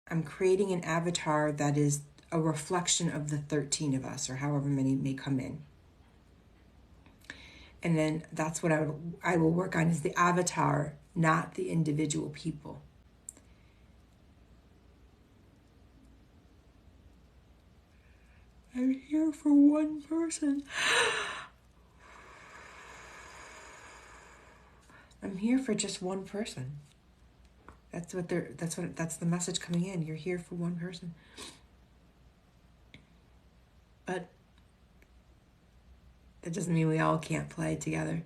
I'm creating an avatar that is a reflection of the 13 of us, or however many may come in. And then that's what I will work on, is the avatar, not the individual people. I'm here for one person. I'm here for just one person. That's the message coming in. You're here for one person. But that doesn't mean we all can't play together.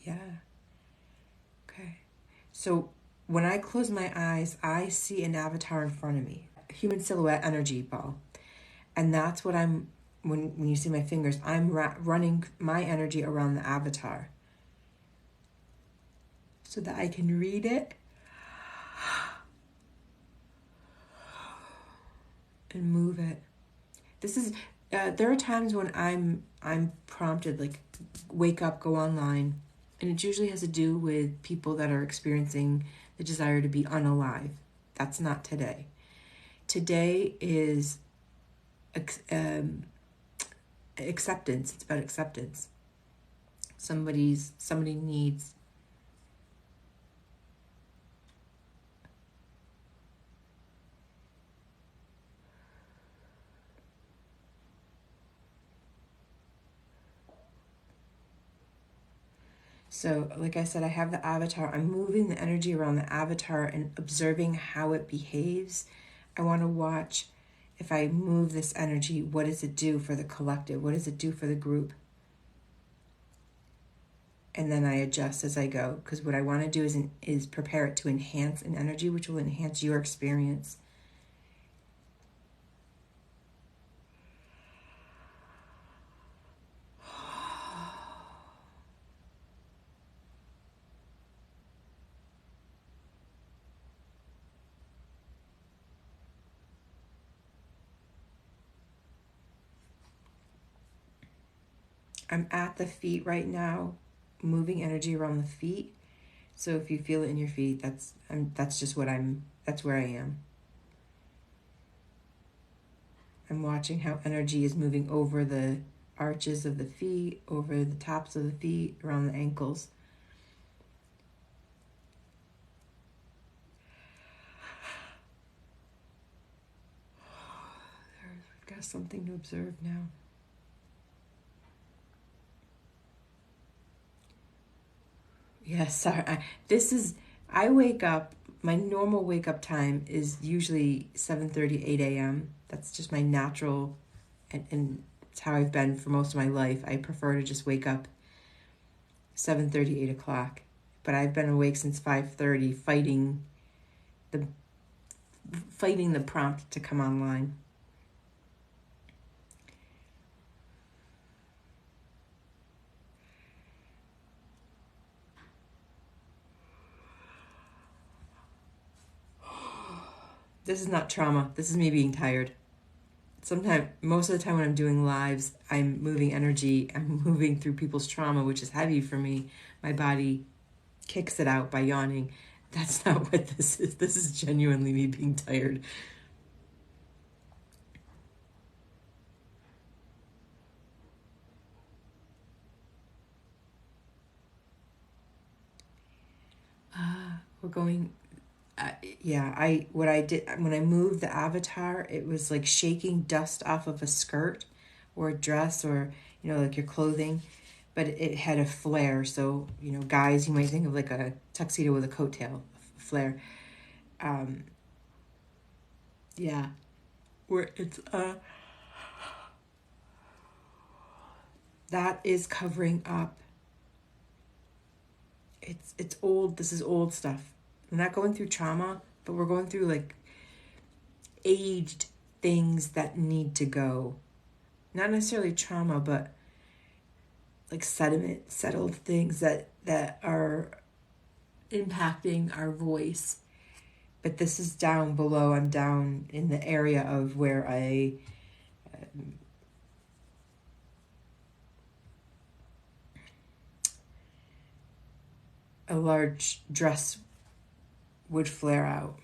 Yeah. Okay. So when I close my eyes, I see an avatar in front of me, a human silhouette energy ball. And that's what when you see my fingers, I'm running my energy around the avatar so that I can read it and move it. This is, there are times when I'm prompted, like, wake up, go online. And it usually has to do with people that are experiencing the desire to be unalive. That's not today. Today is acceptance. It's about acceptance. Somebody needs So, like I said, I have the avatar. I'm moving the energy around the avatar and observing how it behaves. I want to watch, if I move this energy, what does it do for the collective? What does it do for the group? And then I adjust as I go, because what I want to do is prepare it to enhance an energy, which will enhance your experience. I'm at the feet right now, moving energy around the feet. So if you feel it in your feet, that's just that's where I am. I'm watching how energy is moving over the arches of the feet, over the tops of the feet, around the ankles. We've got something to observe now. Yes, sorry. I wake up, my normal wake up time is usually 7:30, 8 a.m. That's just my natural, and it's how I've been for most of my life. I prefer to just wake up 7:30, 8 o'clock. But I've been awake since 5:30, fighting the prompt to come online. This is not trauma. This is me being tired. Most of the time when I'm doing lives, I'm moving energy. I'm moving through people's trauma, which is heavy for me. My body kicks it out by yawning. That's not what this is. This is genuinely me being tired. We're going... what I did when I moved the avatar, it was like shaking dust off of a skirt or a dress, or like your clothing, but it had a flare. So guys, you might think of like a tuxedo with a coattail flare. Where it's that is covering up. It's old. This is old stuff. We're not going through trauma, but we're going through like aged things that need to go. Not necessarily trauma, but like settled things that are impacting our voice. But this is down below. I'm down in the area of where I a large dress would flare out.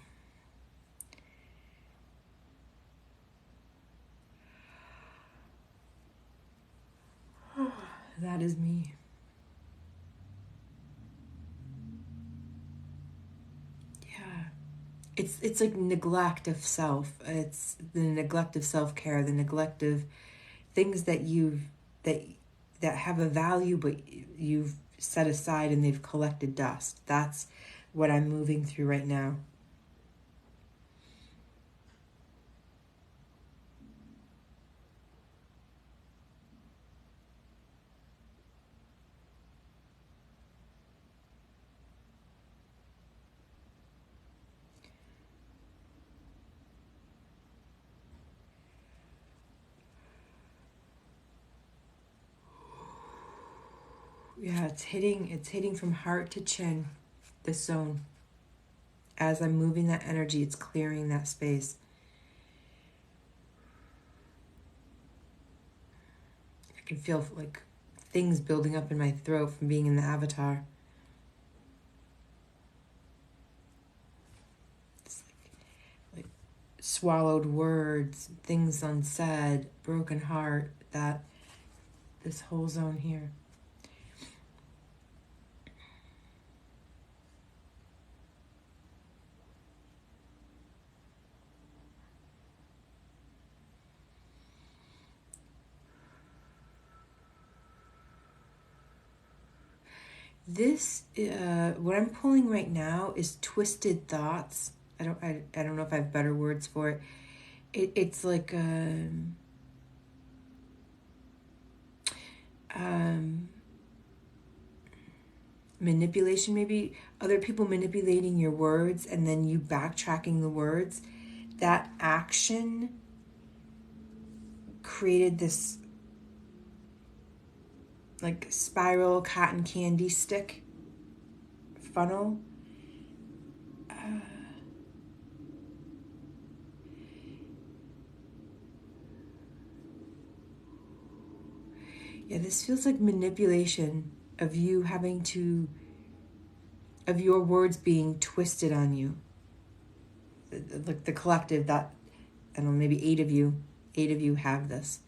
That is me. Yeah. It's like neglect of self. It's the neglect of self-care, the neglect of things that that that have a value but you've set aside and they've collected dust. That's what I'm moving through right now. Yeah, it's hitting from heart to chin, this zone. As I'm moving that energy, it's clearing that space. I can feel like things building up in my throat from being in the avatar. It's like swallowed words, things unsaid, broken heart, that this whole zone here. This, what I'm pulling right now is twisted thoughts. I don't know if I have better words for it. It's like manipulation, maybe other people manipulating your words and then you backtracking the words. That action created this like spiral cotton candy stick funnel. Yeah, this feels like manipulation of you having to, of your words being twisted on you. Like the collective, that, I don't know, maybe eight of you have this.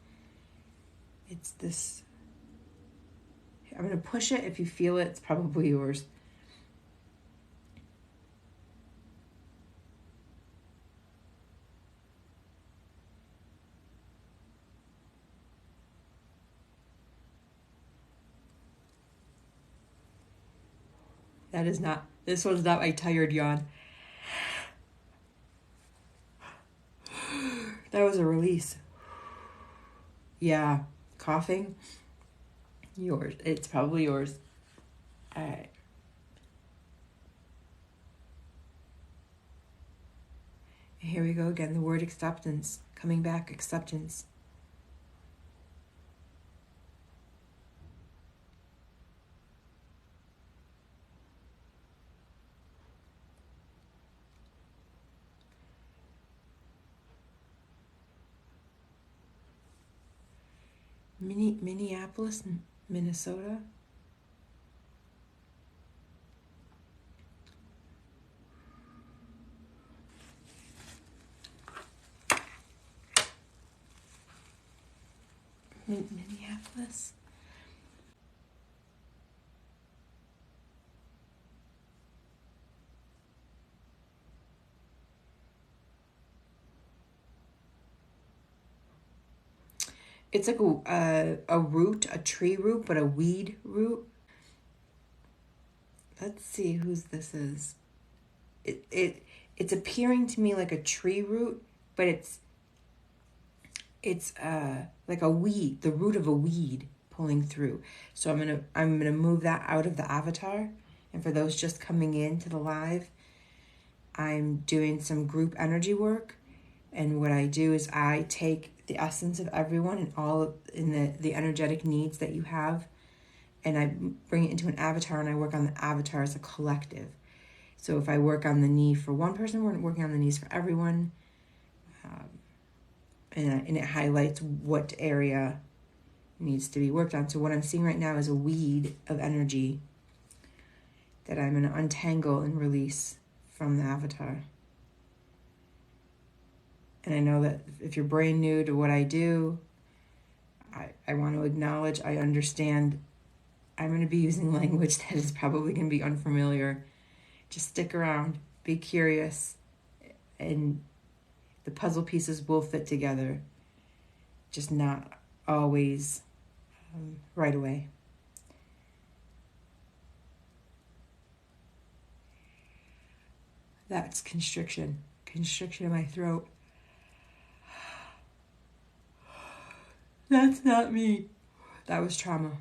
It's this, I'm going to push it. If you feel it, it's probably yours. This was not my tired yawn. That was a release. Yeah, coughing. Yours. It's probably yours. All right. Here we go again. The word acceptance. Coming back, acceptance. Minneapolis, Minnesota. Minneapolis. It's like a root, a tree root, but a weed root. Let's see whose this is. It's appearing to me like a tree root, but it's like a weed, the root of a weed pulling through. So I'm gonna move that out of the avatar. And for those just coming in to the live, I'm doing some group energy work. And what I do is I take the essence of everyone and all in the energetic needs that you have, and I bring it into an avatar, and I work on the avatar as a collective. So if I work on the need for one person, we're working on the needs for everyone. And it highlights what area needs to be worked on. So what I'm seeing right now is a weed of energy. that I'm going to untangle and release from the avatar. And I know that if you're brand new to what I do, I want to acknowledge, I understand I'm going to be using language that is probably going to be unfamiliar. Just stick around, be curious, and the puzzle pieces will fit together, just not always right away. That's constriction in my throat. That's not me. That was trauma.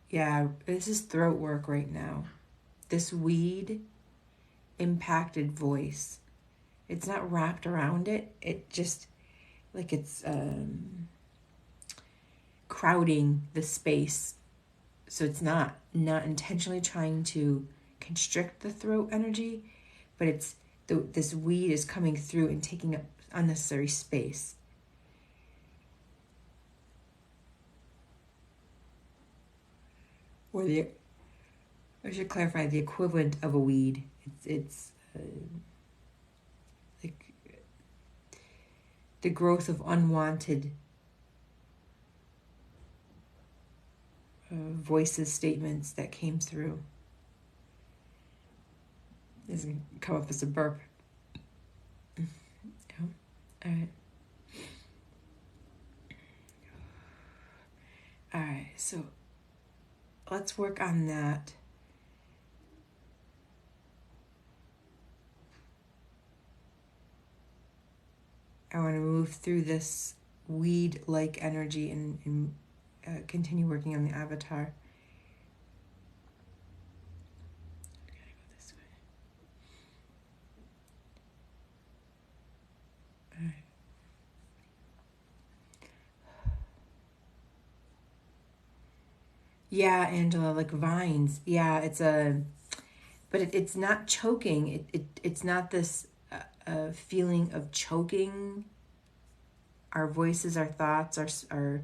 Yeah, this is throat work right now. This weed impacted voice. It's not wrapped around it. It just, like it's crowding the space. So it's not intentionally trying to constrict the throat energy, but it's this weed is coming through and taking up unnecessary space. Or I should clarify, the equivalent of a weed. It's like the growth of unwanted voices, statements that came through. This can come up as a burp. Yeah. All right. All right, so let's work on that. I want to move through this weed-like energy and continue working on the avatar. I'm gonna go this way. All right. Yeah, Angela, like vines. Yeah, but it's not choking. It's not this feeling of choking our voices, our thoughts, our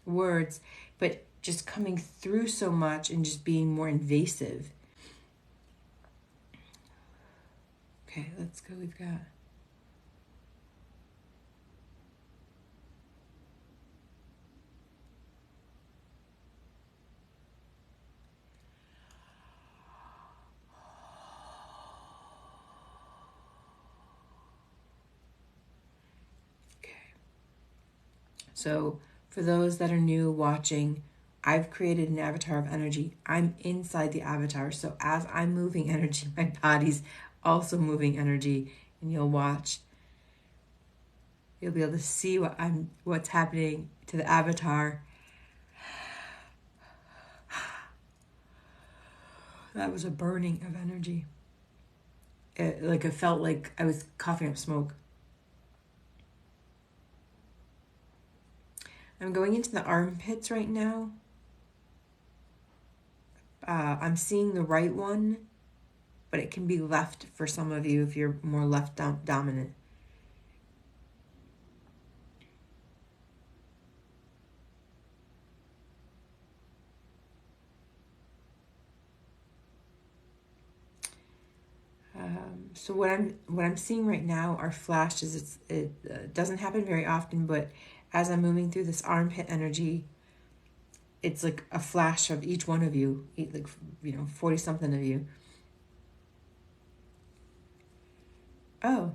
words, but just coming through so much and just being more invasive. Okay, let's go. We've got So for those that are new watching, I've created an avatar of energy. I'm inside the avatar. So as I'm moving energy, my body's also moving energy. And you'll watch. You'll be able to see what's happening to the avatar. That was a burning of energy. It felt like I was coughing up smoke. I'm going into the armpits right now. I'm seeing the right one, but it can be left for some of you if you're more left dominant. So what I'm seeing right now are flashes. It doesn't happen very often, but as I'm moving through this armpit energy, it's like a flash of each one of you, 40 something of you. Oh.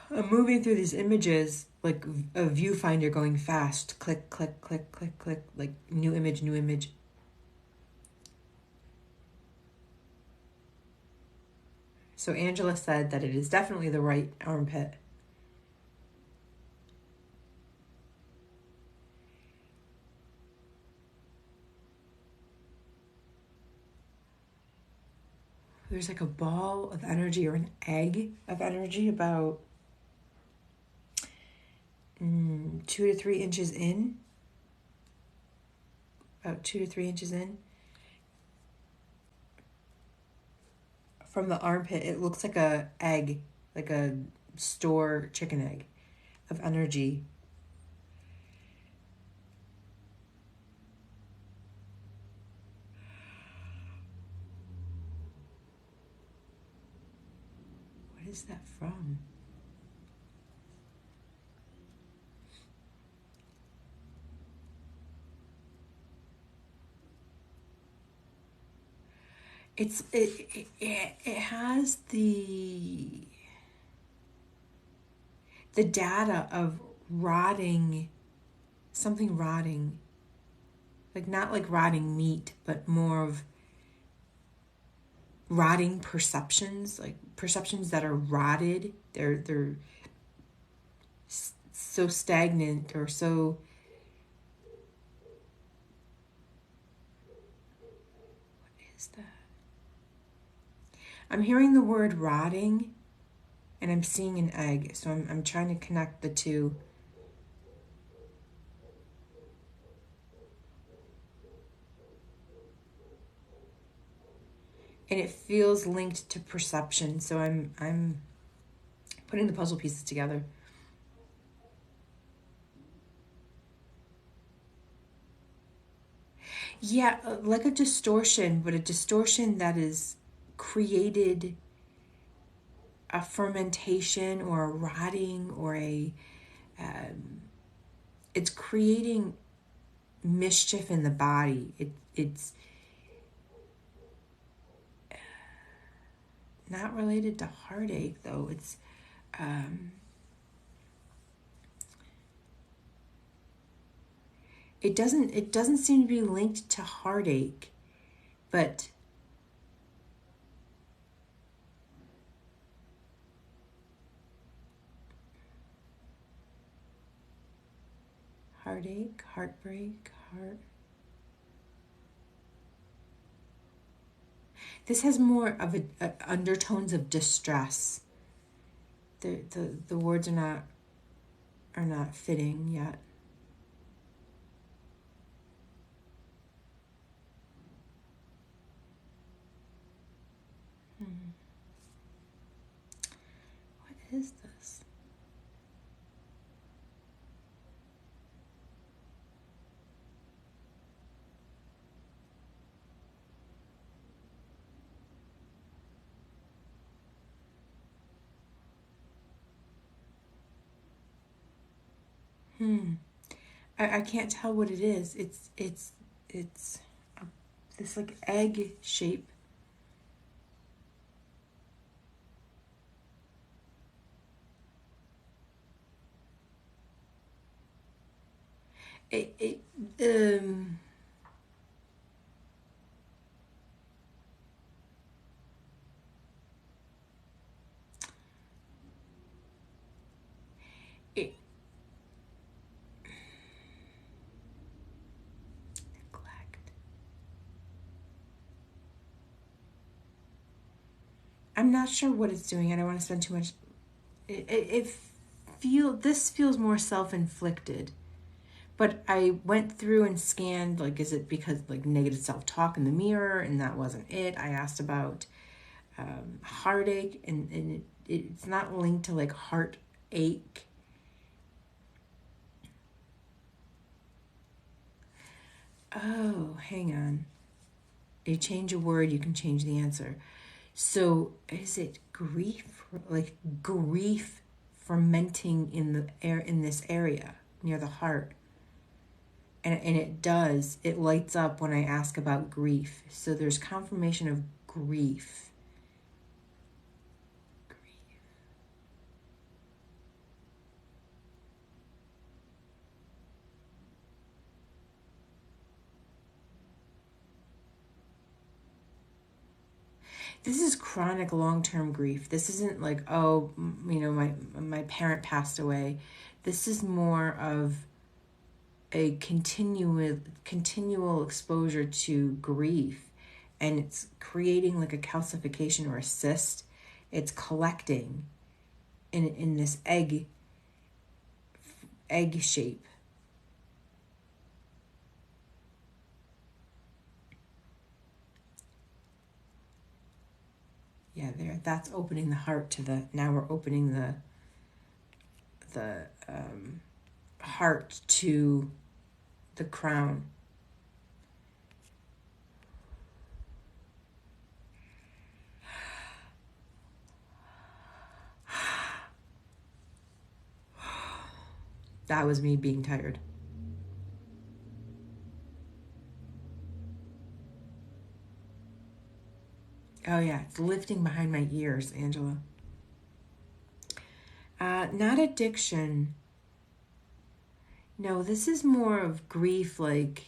I'm moving through these images like a viewfinder going fast. Click, click, click, click, click, like new image, new image. So Angela said that it is definitely the right armpit. There's like a ball of energy or an egg of energy about 2 to 3 inches in. About 2 to 3 inches in. From the armpit, it looks like a egg, like a store chicken egg of energy. What is that from? It has the data of rotting, something rotting, like not like rotting meat, but more of rotting perceptions, like perceptions that are rotted. They're so stagnant or so. What is that? I'm hearing the word rotting, and I'm seeing an egg. So I'm trying to connect the two. And it feels linked to perception. So I'm putting the puzzle pieces together. Yeah, like a distortion, but a distortion that is created a fermentation or a rotting or it's creating mischief in the body. It's not related to heartache though. It doesn't seem to be linked to heartache, but heartache, heartbreak, heart. This has more of a undertones of distress. The words are not fitting yet. What is this? I can't tell what it is. It's this like egg shape. It it neglect. I'm not sure what it's doing. I don't want to spend too much. This feels more self-inflicted. But I went through and scanned, like, is it because, like, negative self-talk in the mirror, and that wasn't it. I asked about heartache, and it's not linked to, like, heartache. Oh, hang on. You change a word, you can change the answer. So, is it grief? Like, grief fermenting in the air in this area near the heart? And it does. It lights up when I ask about grief. So there's confirmation of grief. this is chronic long-term grief. This isn't like, oh, my parent passed away. This is more of a continual exposure to grief, and it's creating like a calcification or a cyst. It's collecting in this egg shape. Yeah, there. That's opening the heart to the. Now we're opening the heart to the crown. That was me being tired. Oh yeah, it's lifting behind my ears, Angela. Not addiction. No, this is more of grief, like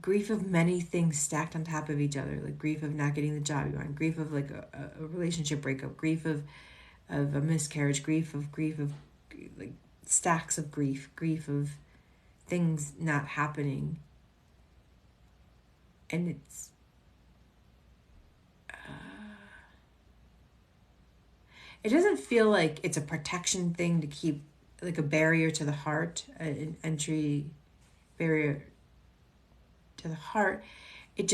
grief of many things stacked on top of each other, like grief of not getting the job you want, grief of like a relationship breakup, grief of a miscarriage, grief of like stacks of grief of things not happening. And it's it doesn't feel like it's a protection thing to keep like a barrier to the heart, an entry barrier to the heart. It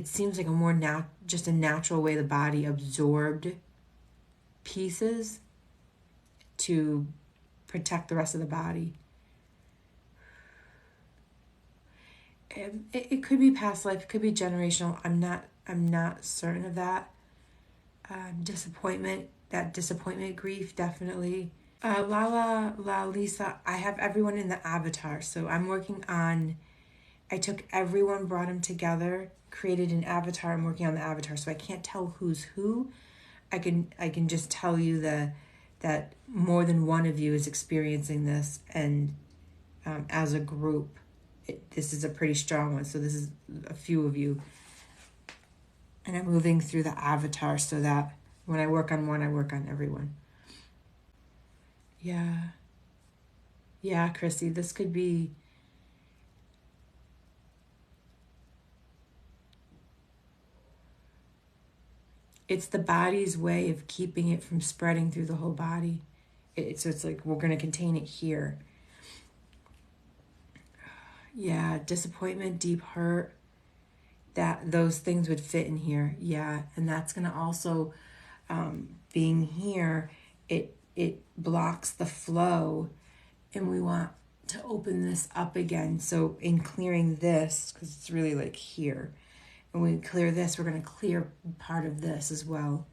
seems like a more just a natural way the body absorbed pieces to protect the rest of the body. It could be past life, it could be generational. I'm not certain of that. Disappointment grief, definitely. La Lisa, I have everyone in the avatar, so I'm working on. I took everyone, brought them together, created an avatar. I'm working on the avatar, so I can't tell who's who. I can just tell you that more than one of you is experiencing this, and as a group, this is a pretty strong one. So this is a few of you, and I'm moving through the avatar so that when I work on one, I work on everyone. Yeah, Chrissy, this could be. It's the body's way of keeping it from spreading through the whole body. So it's like we're going to contain it here. Yeah, disappointment, deep hurt, that those things would fit in here. Yeah, and that's going to also, being here, it blocks the flow, and we want to open this up again. So in clearing this, because it's really like here, and when we clear this, we're going to clear part of this as well.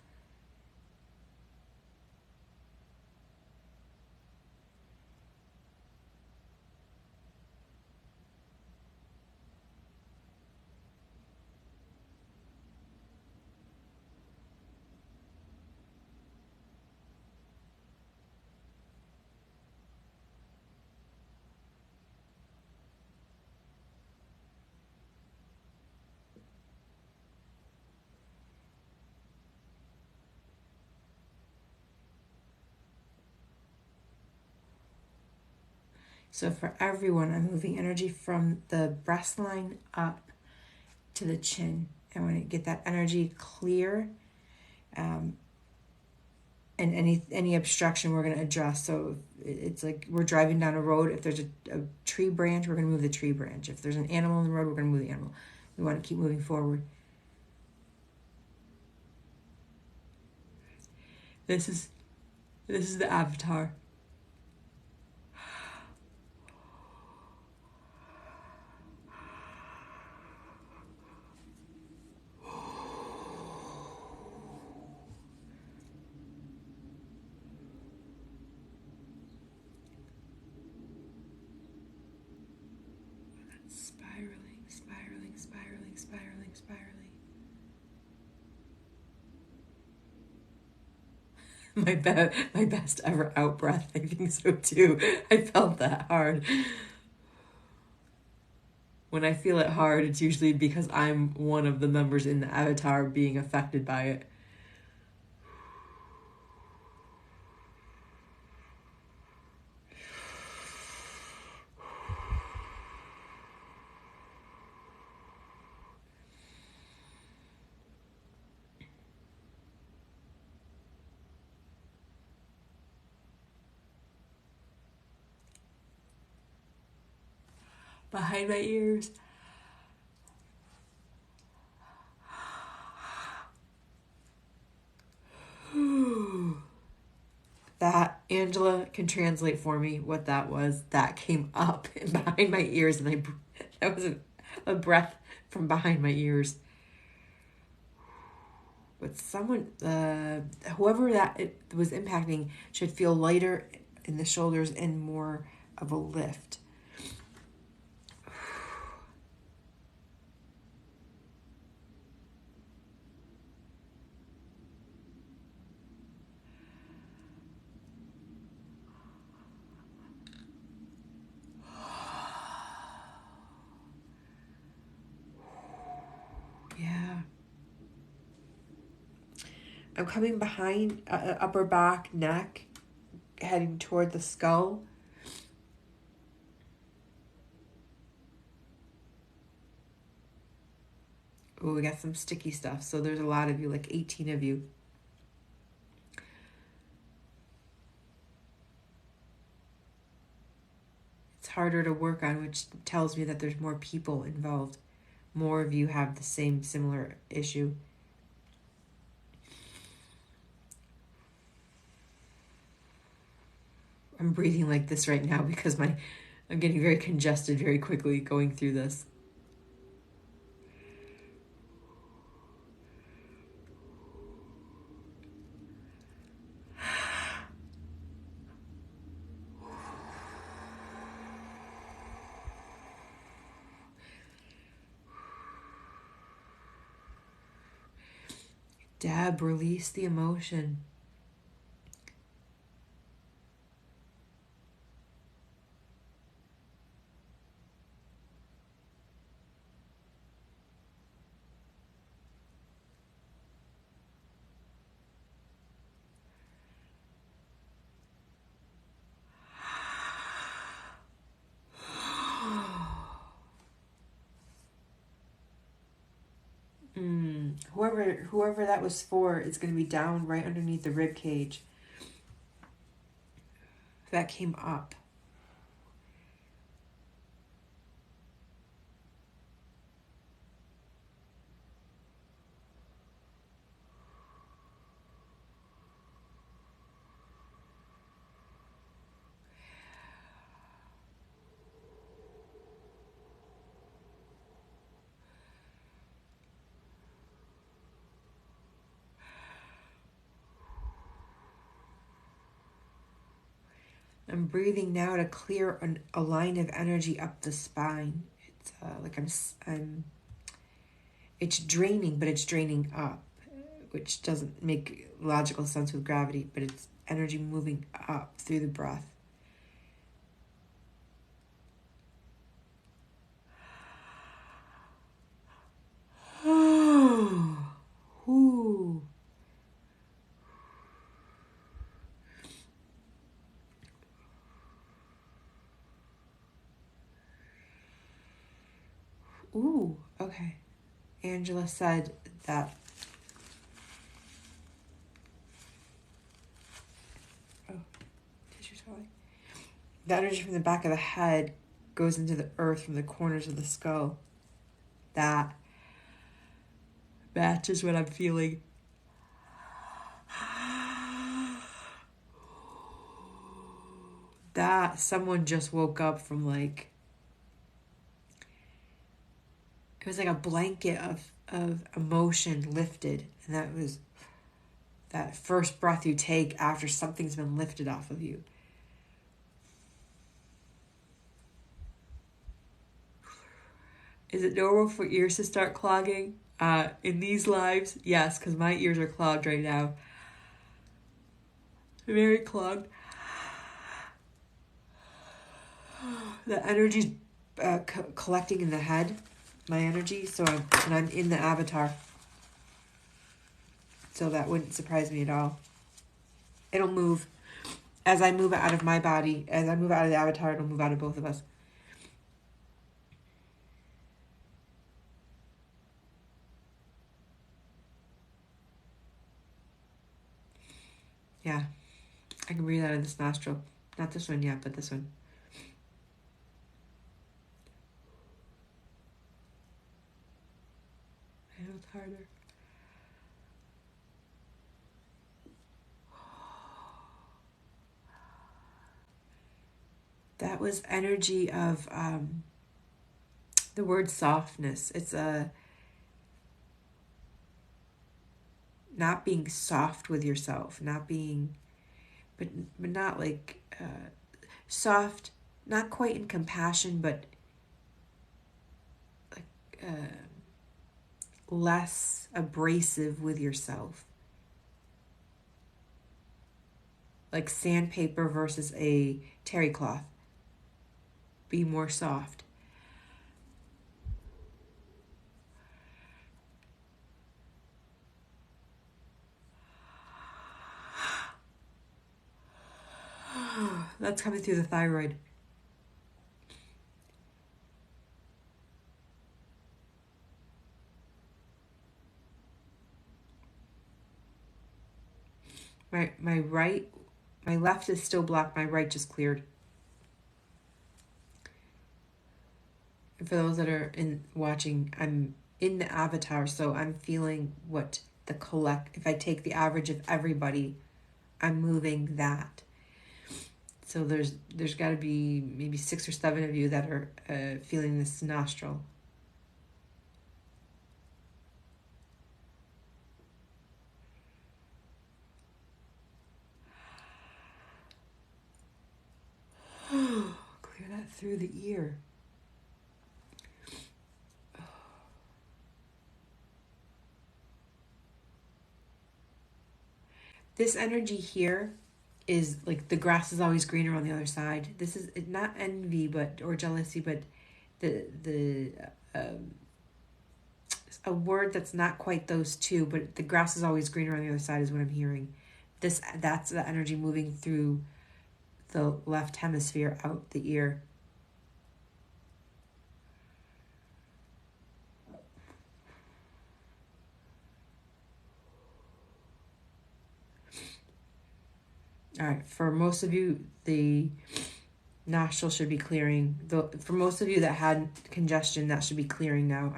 So for everyone, I'm moving energy from the breast line up to the chin. I want to get that energy clear. And any obstruction we're going to address. So it's like we're driving down a road. If there's a tree branch, we're going to move the tree branch. If there's an animal in the road, we're going to move the animal. We want to keep moving forward. This is the avatar. Spiraling. My best ever out breath. I think so too. I felt that hard. When I feel it hard, it's usually because I'm one of the members in the avatar being affected by it. Behind my ears. That, Angela can translate for me what that was. That came up behind my ears, and that was a breath from behind my ears. But someone, whoever that it was impacting, should feel lighter in the shoulders and more of a lift. Yeah. I'm coming behind upper back, neck, heading toward the skull. Oh, we got some sticky stuff. So there's a lot of you, like 18 of you. It's harder to work on, which tells me that there's more people involved. More of you have the same similar issue. I'm breathing like this right now because I'm getting very congested very quickly going through this. Deb, release the emotion. Whoever that was for is going to be down right underneath the rib cage. That came up. I'm breathing now to clear a line of energy up the spine. It's like it's draining, but it's draining up, which doesn't make logical sense with gravity, but it's energy moving up through the breath. Ooh. Ooh, okay. Angela said that. Oh, tissue swelling. The energy from the back of the head goes into the earth from the corners of the skull. That matches what I'm feeling. That someone just woke up from like, it was like a blanket of emotion lifted, and that was that first breath you take after something's been lifted off of you. Is it normal for ears to start clogging? In these lives, yes, because my ears are clogged right now. Very clogged. The energy's collecting in the head, my energy. So I'm in the avatar. So that wouldn't surprise me at all. It'll move. As I move out of my body, as I move out of the avatar, it'll move out of both of us. Yeah. I can breathe out of this nostril. Not this one yet, but this one. I know it's harder. That was energy of the word softness. It's a not being soft with yourself, not being, but not like soft, not quite in compassion, but like less abrasive with yourself. Like sandpaper versus a terry cloth. Be more soft. That's coming through the thyroid. My left is still blocked. My right just cleared. And for those that are watching, I'm in the avatar, so I'm feeling what the if I take the average of everybody, I'm moving that. So there's got to be maybe 6 or 7 of you that are feeling this nostril. Clear that through the ear. This energy here is like the grass is always greener on the other side. This is not envy, or jealousy, but the a word that's not quite those two, but the grass is always greener on the other side is what I'm hearing. That's the energy moving through the left hemisphere out the ear. All right, for most of you, the nostril should be clearing. For most of you that had congestion, that should be clearing now.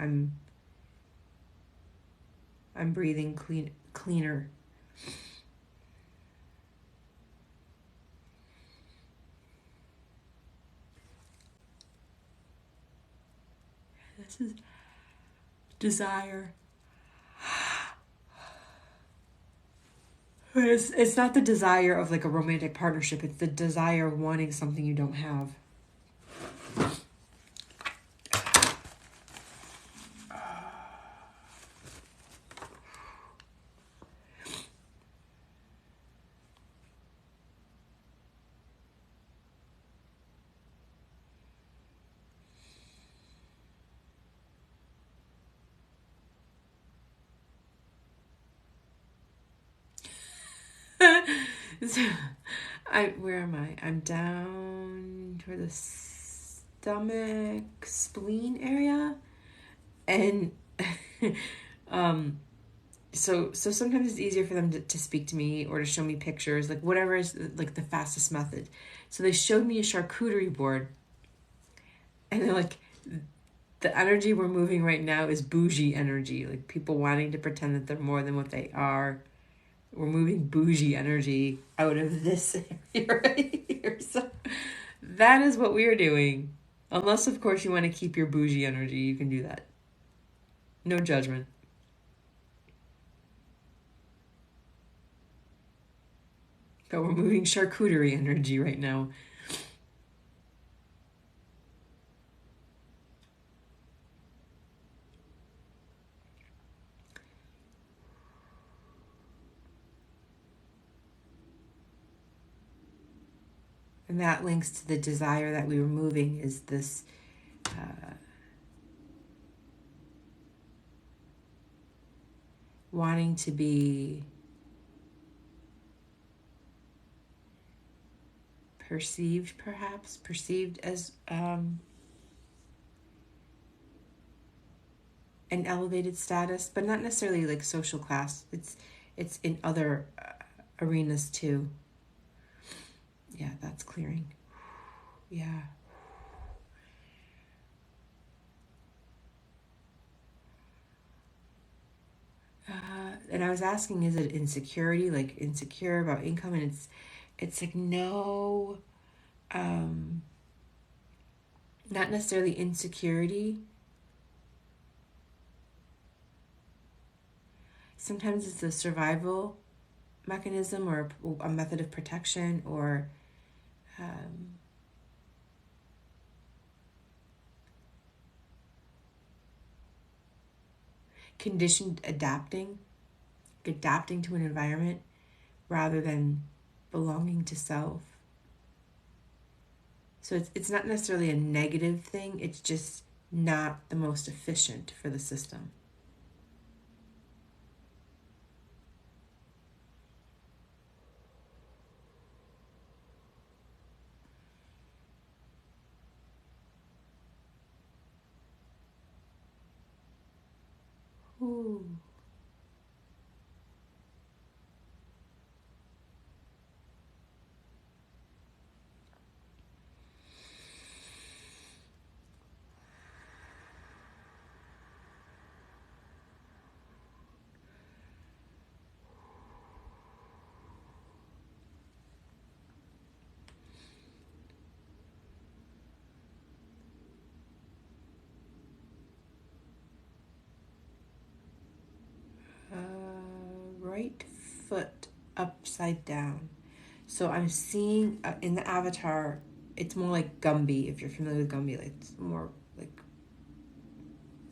I'm breathing cleaner. This is desire. It's not the desire of like a romantic partnership. It's the desire of wanting something you don't have. So, where am I? I'm down toward the stomach, spleen area, and so sometimes it's easier for them to speak to me or to show me pictures, like whatever is like the fastest method. So they showed me a charcuterie board, and they're like, the energy we're moving right now is bougie energy, like people wanting to pretend that they're more than what they are. We're moving bougie energy out of this area right here. So that is what we're doing. Unless, of course, you want to keep your bougie energy, you can do that. No judgment. But we're moving charcuterie energy right now. And that links to the desire that we were moving is this wanting to be perceived as an elevated status, but not necessarily like social class. It's in other arenas too. Yeah, that's clearing. Yeah. And I was asking, is it insecurity, like insecure about income? And it's like, no, not necessarily insecurity. Sometimes it's a survival mechanism or a method of protection, or conditioned adapting to an environment rather than belonging to self. So it's not necessarily a negative thing, it's just not the most efficient for the system. Ooh. Right foot upside down. So I'm seeing in the avatar, it's more like Gumby, if you're familiar with Gumby, like it's more like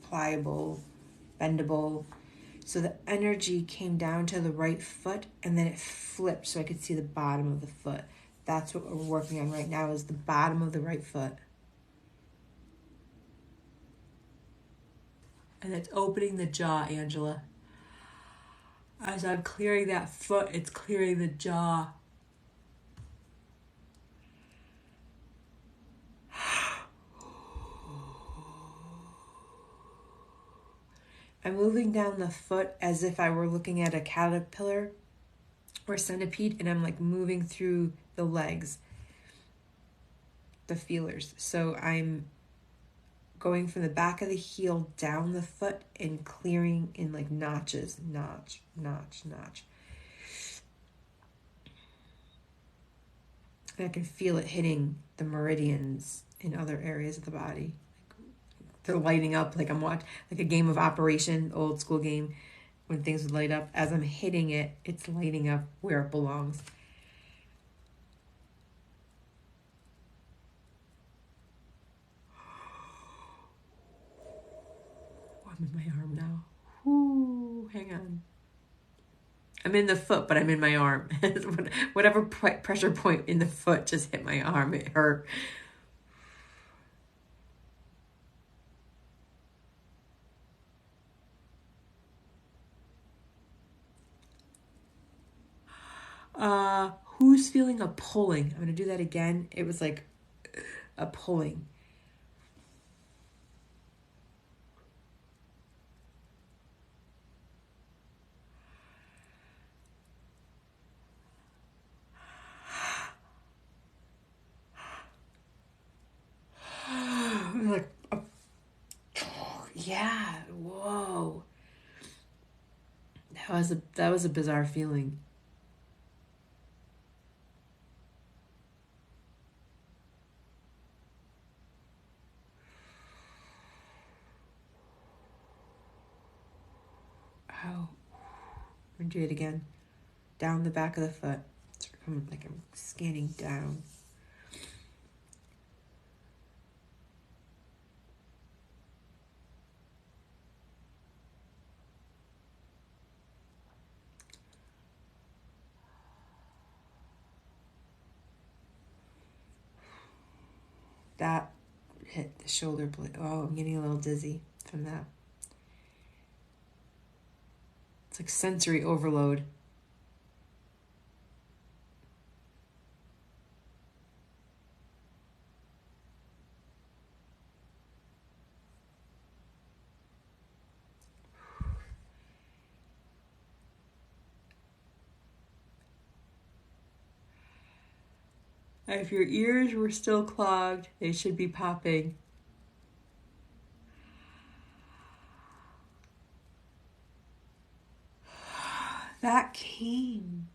pliable, bendable. So the energy came down to the right foot and then it flipped so I could see the bottom of the foot. That's what we're working on right now, is the bottom of the right foot. And it's opening the jaw, Angela. As I'm clearing that foot, it's clearing the jaw. I'm moving down the foot as if I were looking at a caterpillar or centipede, and I'm like moving through the legs, the feelers. So I'm going from the back of the heel down the foot and clearing in like notches, notch, notch, notch. And I can feel it hitting the meridians in other areas of the body. They're lighting up like I'm watching like a game of Operation, old school game, when things would light up. As I'm hitting it, it's lighting up where it belongs. I'm in my arm now. Ooh, hang on. I'm in the foot, but I'm in my arm. Whatever pressure point in the foot just hit my arm. It hurt. Who's feeling a pulling? I'm going to do that again. It was like a pulling. Like, yeah, whoa. That was a bizarre feeling. Oh, I'm gonna do it again. Down the back of the foot. It's like I'm scanning down. That hit the shoulder blade. Oh, I'm getting a little dizzy from that. It's like sensory overload. If your ears were still clogged, they should be popping. That came.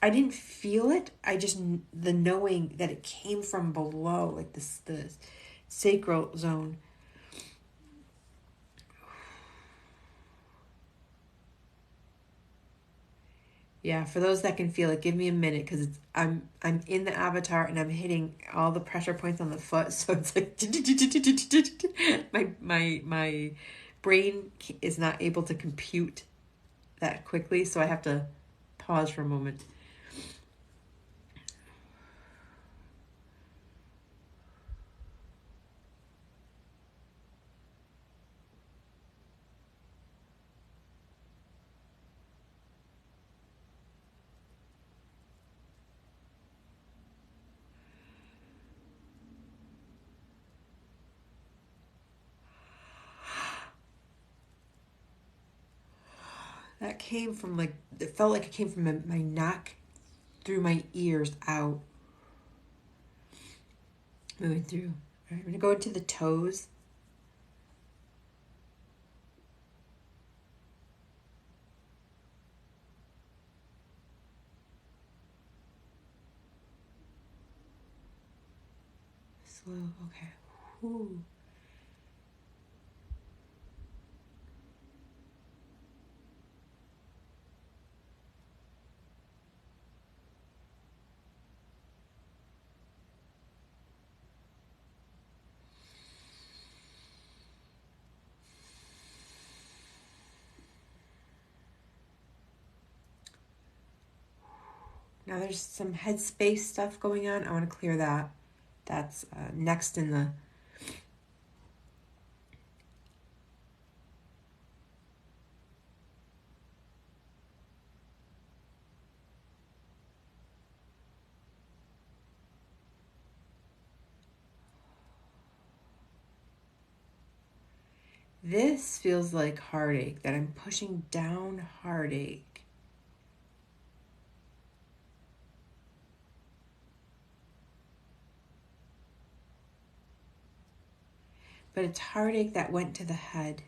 I didn't feel it. I just, the knowing that it came from below, like this, the sacral zone. Yeah, for those that can feel it, give me a minute because it's I'm in the avatar and I'm hitting all the pressure points on the foot, so it's like my brain is not able to compute that quickly, so I have to pause for a moment. That came from like, it felt like it came from my neck through my ears out. Moving through. All right, I'm going to go into the toes. Slow, okay. Whew. Now there's some headspace stuff going on. I want to clear that. That's next in the... This feels like heartache, that I'm pushing down heartache. But it's heartache that went to the head.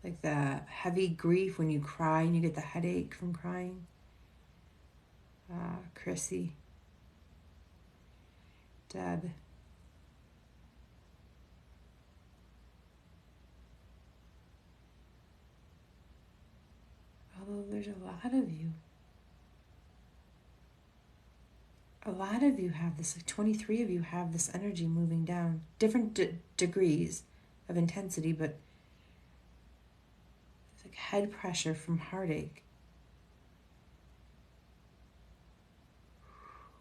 Like the heavy grief when you cry and you get the headache from crying. Chrissy. Deb. Although there's a lot of you. A lot of you have this, like 23 of you have this energy moving down. Different degrees of intensity, but it's like head pressure from heartache.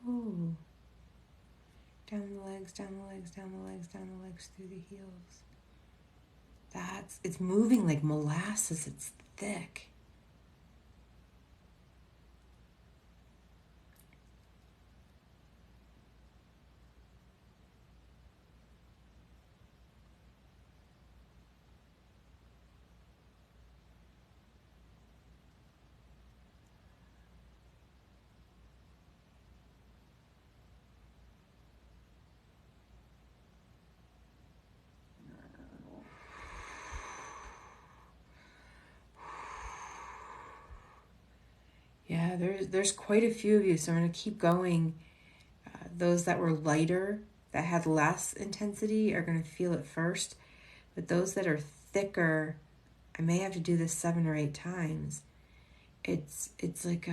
Ooh. Down the legs, down the legs, down the legs, down the legs, through the heels. It's moving like molasses, it's thick. Yeah, there's quite a few of you, so I'm going to keep going. Those that were lighter, that had less intensity, are going to feel it first. But those that are thicker, I may have to do this 7 or 8 times. It's like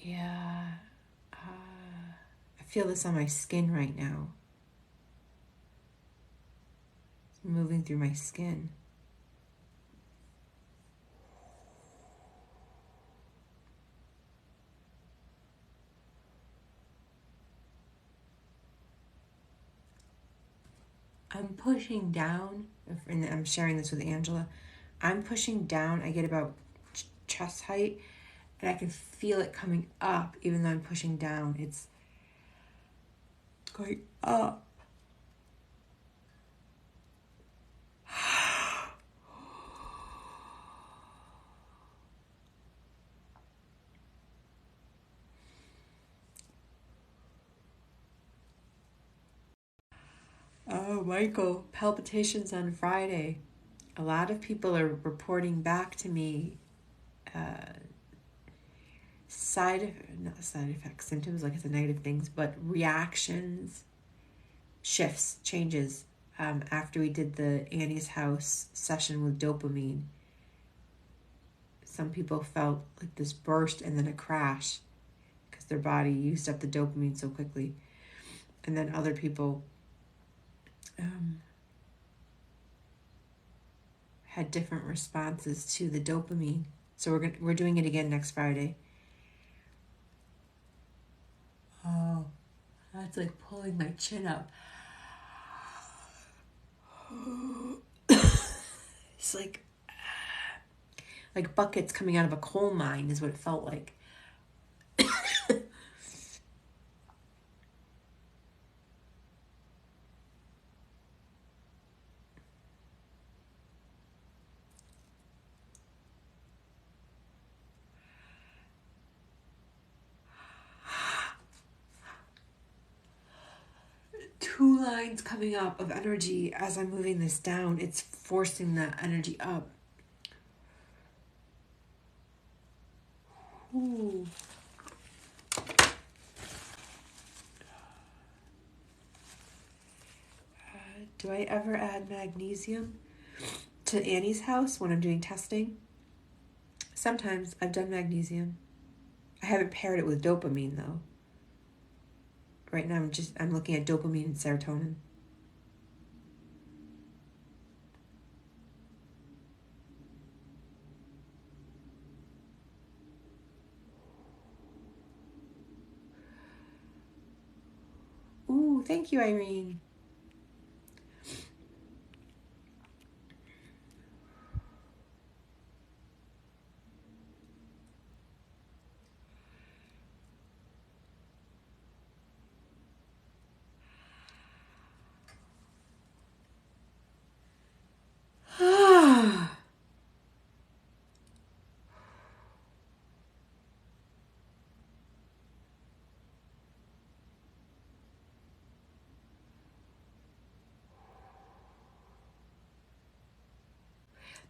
Yeah. I feel this on my skin right now. It's moving through my skin. I'm pushing down, and I'm sharing this with Angela. I'm pushing down. I get about chest height, and I can feel it coming up, even though I'm pushing down. It's going up. Oh, Michael, palpitations on Friday. A lot of people are reporting back to me not side effects, symptoms, like it's a negative things, but reactions, shifts, changes. After we did the Annie's house session with dopamine, some people felt like this burst and then a crash because their body used up the dopamine so quickly. And then other people had different responses to the dopamine. So we're doing it again next Friday. Oh, that's like pulling my chin up. It's like buckets coming out of a coal mine is what it felt like. Two lines coming up of energy as I'm moving this down. It's forcing the energy up. Ooh. Do I ever add magnesium to Annie's house when I'm doing testing? Sometimes I've done magnesium. I haven't paired it with dopamine though. Right now I'm looking at dopamine and serotonin. Ooh, thank you, Irene.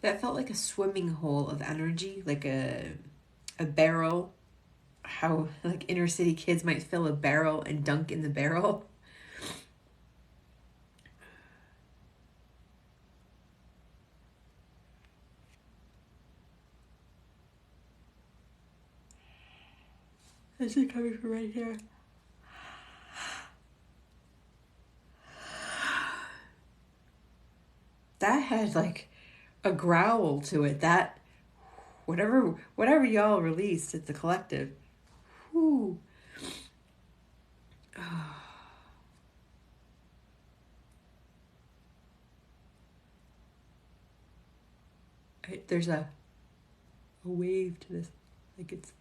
That felt like a swimming hole of energy, like a barrel. How like inner city kids might fill a barrel and dunk in the barrel. Is it coming from right here? That had like a growl to it. That whatever y'all released, it's a collective. Whew. There's a wave to this, like it's.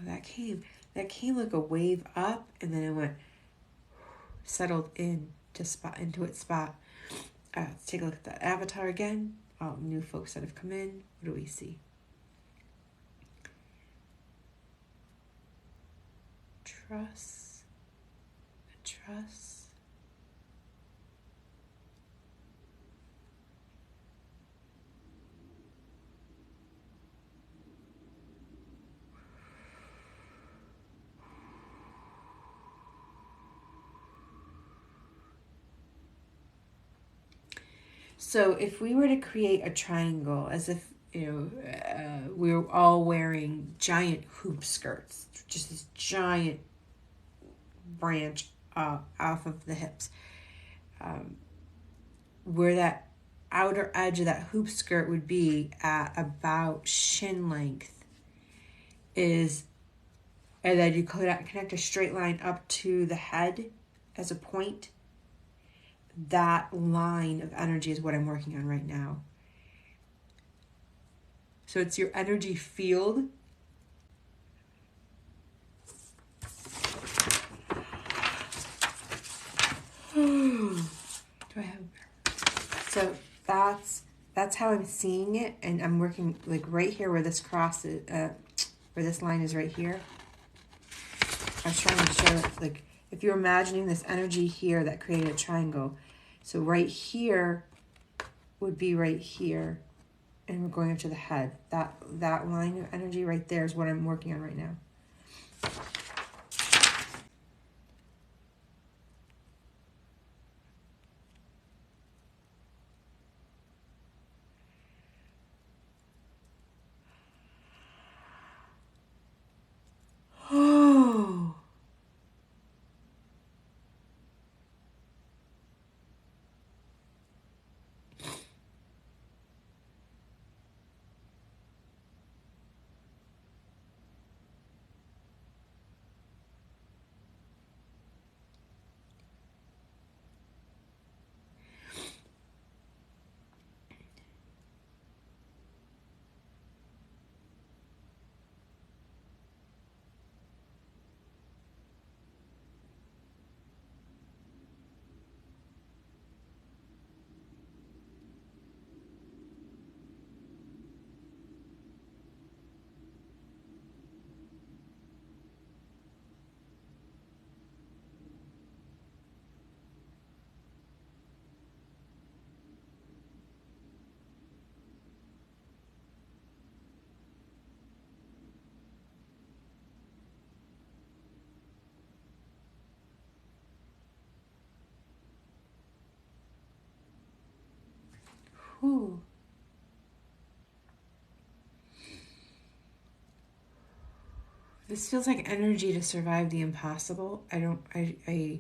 Oh, that came like a wave up, and then it went settled into its spot. Let's take a look at the avatar again. All new folks that have come in. What do we see? Trust. So if we were to create a triangle, as if, we were all wearing giant hoop skirts, just this giant branch off of the hips, where that outer edge of that hoop skirt would be at about shin length is, and then you connect a straight line up to the head as a point. That line of energy is what I'm working on right now. So it's your energy field. Do I have? So that's how I'm seeing it, and I'm working like right here where this cross is, where this line is right here. I was trying to show it, like if you're imagining this energy here that created a triangle. So right here would be right here, and we're going up to the head. That line of energy right there is what I'm working on right now. Oh. Whew. This feels like energy to survive the impossible. I don't. Yeah,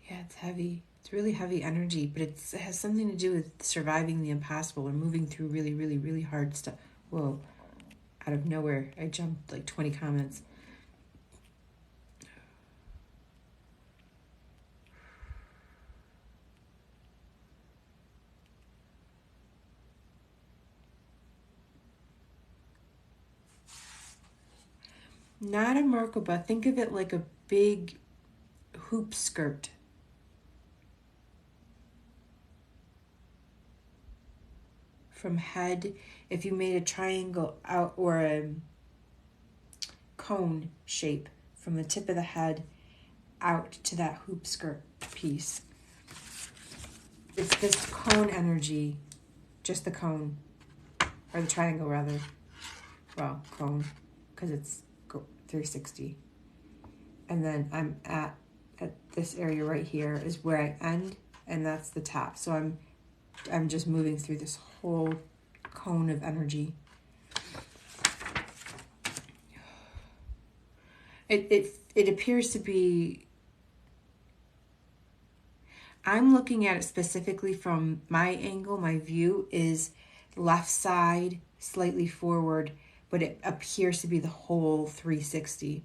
it's heavy. It's really heavy energy, but it has something to do with surviving the impossible or moving through really, really, really hard stuff. Whoa, out of nowhere, I jumped like 20 comments. Not a Merkaba. Think of it like a big hoop skirt. From head, if you made a triangle out or a cone shape from the tip of the head out to that hoop skirt piece. It's this cone energy, just the cone, or the triangle rather. Well, cone, because it's 360. And then I'm at this area right here is where I end, and that's the top. So I'm just moving through this whole cone of energy. It appears to be, I'm looking at it specifically from my angle. My view is left side, slightly forward, but it appears to be the whole 360.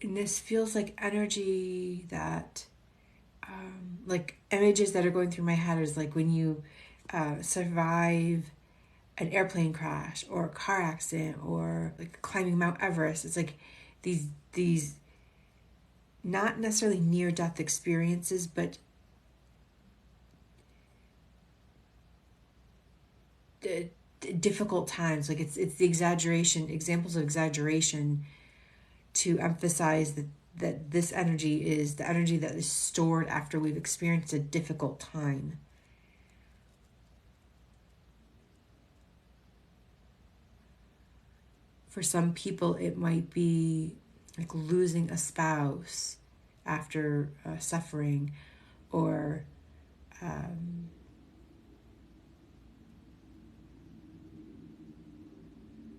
And this feels like energy that, like images that are going through my head is like when you survive an airplane crash or a car accident or like climbing Mount Everest. It's like these not necessarily near-death experiences, but difficult times. Like it's the exaggeration, examples of exaggeration to emphasize that this energy is the energy that is stored after we've experienced a difficult time. For some people, it might be like losing a spouse after suffering, or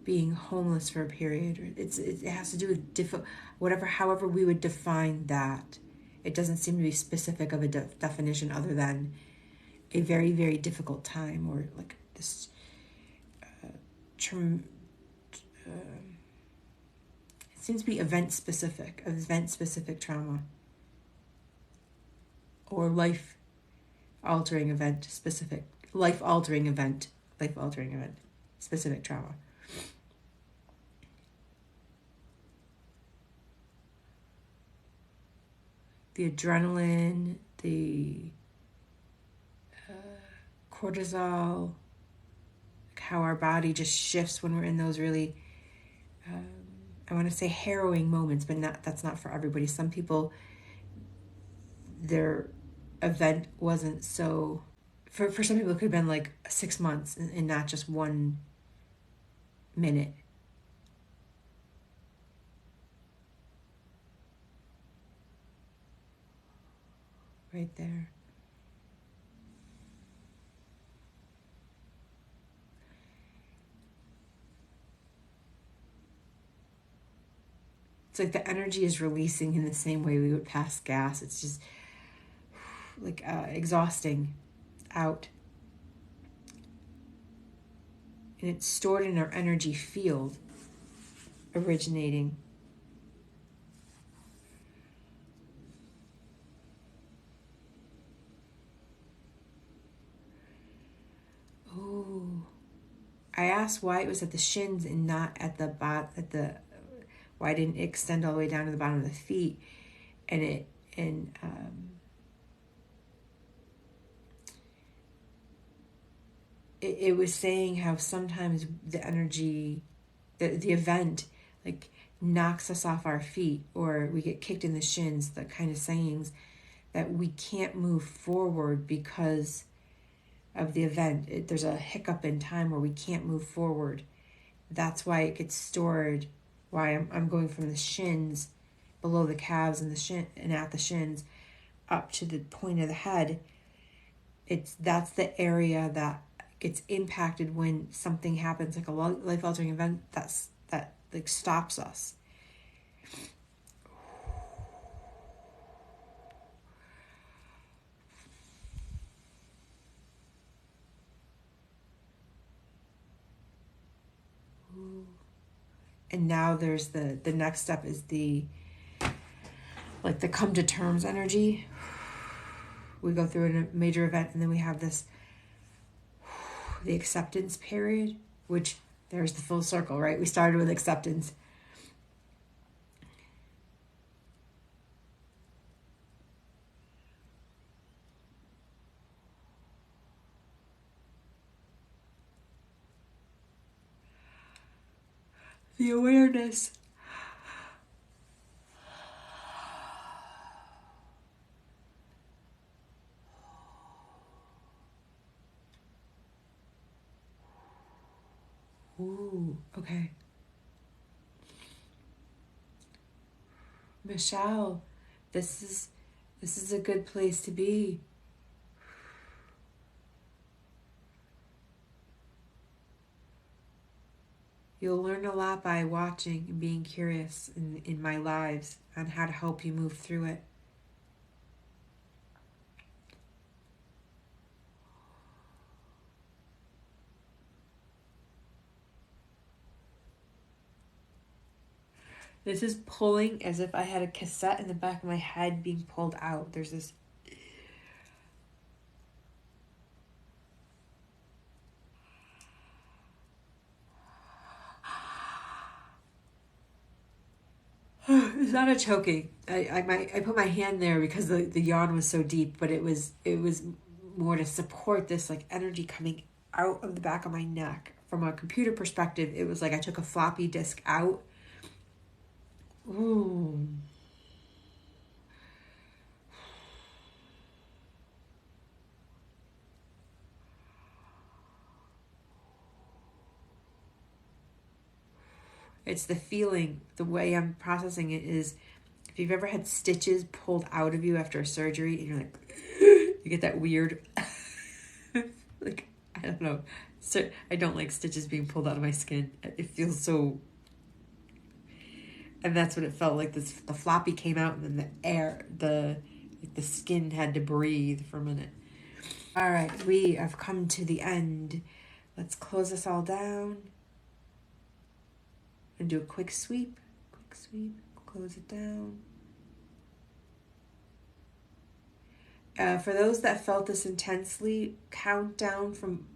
being homeless for a period. It has to do with however we would define that. It doesn't seem to be specific of a definition other than a very, very difficult time, or like this it seems to be event specific trauma, or life altering event specific specific trauma. The adrenaline, the cortisol, how our body just shifts when we're in those really, I want to say harrowing moments, but that's not for everybody. Some people, their event wasn't so, for some people it could have been like 6 months and not just 1 minute. Right there. It's like the energy is releasing in the same way we would pass gas. It's just like exhausting out. And it's stored in our energy field, originating. Oh, I asked why it was at the shins and not at the why didn't it extend all the way down to the bottom of the feet, and it was saying how sometimes the energy, the event, like knocks us off our feet, or we get kicked in the shins, the kind of sayings that we can't move forward because of the event. There's a hiccup in time where we can't move forward. That's why it gets stored. Why I'm going from the shins, below the calves and the shin and at the shins, up to the point of the head. That's the area that gets impacted when something happens, like a life-altering event that like stops us. And now there's the next step is the come to terms energy. We go through a major event, and then we have the acceptance period, which there's the full circle, right? We started with acceptance. The awareness. Ooh, okay. Michelle, this is a good place to be. You'll learn a lot by watching and being curious in my lives on how to help you move through it. This is pulling as if I had a cassette in the back of my head being pulled out. There's this. It's not a choking. I put my hand there because the yawn was so deep, but it was more to support this like energy coming out of the back of my neck from a computer perspective, it was like I took a floppy disk out. Ooh. It's the feeling, the way I'm processing it is, if you've ever had stitches pulled out of you after a surgery and you're like, you get that weird, like, I don't know. So I don't like stitches being pulled out of my skin. It feels so, and that's what it felt like. The floppy came out and then the air, the skin had to breathe for a minute. All right, we have come to the end. Let's close this all down and do a quick sweep. Quick sweep, close it down. For those that felt this intensely, count down from,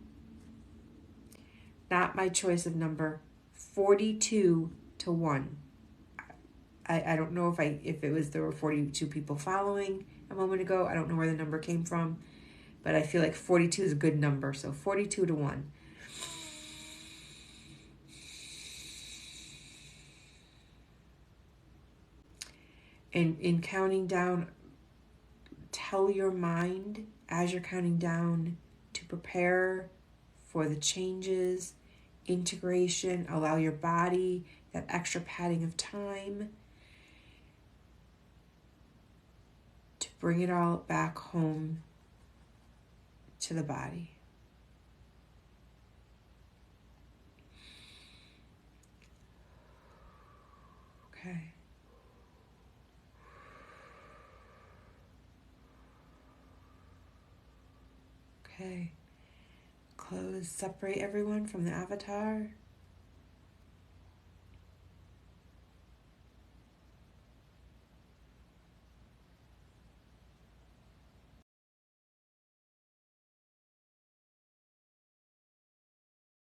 not my choice of number, 42 to 1. I don't know if it was there were 42 people following a moment ago. I don't know where the number came from, but I feel like 42 is a good number. So 42 to 1. And in counting down, tell your mind as you're counting down to prepare for the changes, integration, allow your body that extra padding of time to bring it all back home to the body. Okay. Okay. Close, separate everyone from the avatar.